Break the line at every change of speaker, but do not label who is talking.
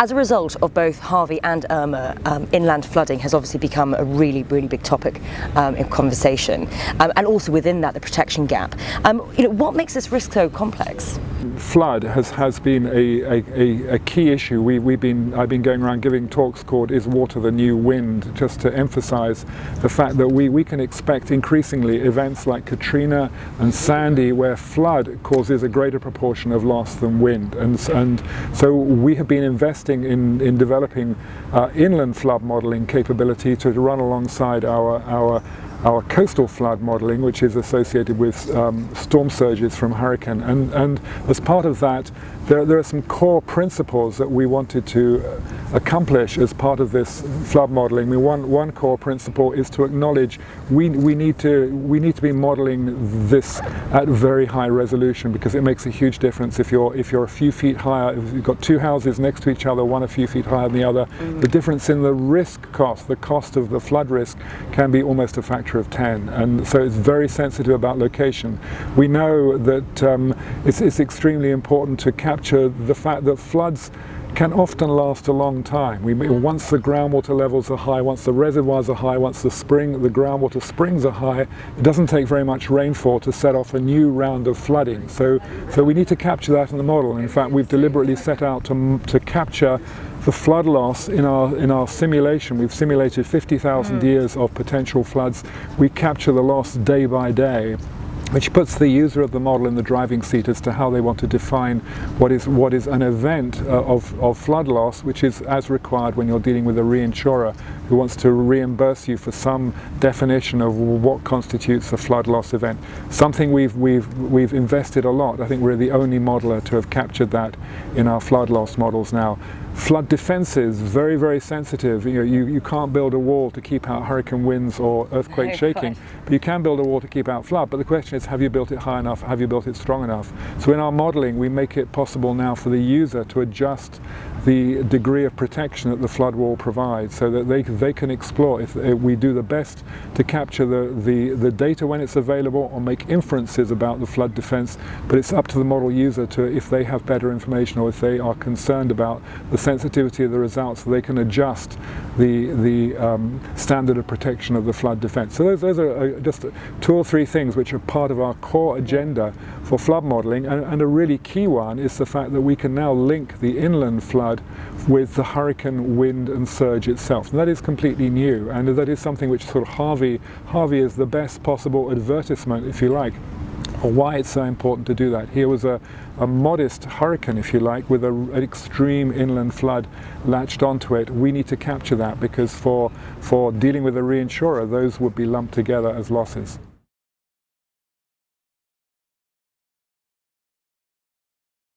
As a result of both Harvey and Irma, inland flooding has obviously become a really big topic in conversation, and also within that the protection gap. What makes this risk so complex?
Flood has been a key issue. I've been going around giving talks called "Is Water the New Wind?" just to emphasize the fact that we can expect increasingly events like Katrina and Sandy where flood causes a greater proportion of loss than wind, and so we have been investing in developing inland flood modeling capability to run alongside our coastal flood modeling, which is associated with storm surges from hurricane, and as part of that there are some core principles that we wanted to accomplish as part of this flood modeling. I mean, one core principle is to acknowledge we need to be modeling this at very high resolution, because it makes a huge difference if you're a few feet higher, if you've got two houses next to each other, one a few feet higher than the other, the difference in the risk cost, the cost of the flood risk, can be almost a factor of 10, and so it's very sensitive about location. We know that it's extremely important to capture the fact that floods can often last a long time. Once the groundwater levels are high, once the reservoirs are high, once the groundwater springs are high, it doesn't take very much rainfall to set off a new round of flooding. So we need to capture that in the model. In fact, we've deliberately set out to capture the flood loss in our simulation. We've simulated 50,000 years of potential floods. We capture the loss day by day, which puts the user of the model in the driving seat as to how they want to define what is an event of flood loss, which is as required when you're dealing with a reinsurer who wants to reimburse you for some definition of what constitutes a flood loss event. Something we've invested a lot. I think we're the only modeler to have captured that in our flood loss models now. Flood defenses, very sensitive. You can't build a wall to keep out hurricane winds or earthquake shaking, but you can build a wall to keep out flood. But the question is, have you built it high enough? Have you built it strong enough? So in our modeling, we make it possible now for the user to adjust the degree of protection that the flood wall provides, so that they can explore. If we do the best to capture the data when it's available, or make inferences about the flood defense, but it's up to the model user to, if they have better information or if they are concerned about the sensitivity of the results, so they can adjust the standard of protection of the flood defense. So those are just two or three things which are part of our core agenda for flood modeling, and a really key one is the fact that we can now link the inland flood with the hurricane wind and surge itself. And that is completely new, and that is something which sort of Harvey is the best possible advertisement, if you like, or why it's so important to do that. Here was a modest hurricane, if you like, with an extreme inland flood latched onto it. We need to capture that, because for dealing with a reinsurer, those would be lumped together as losses.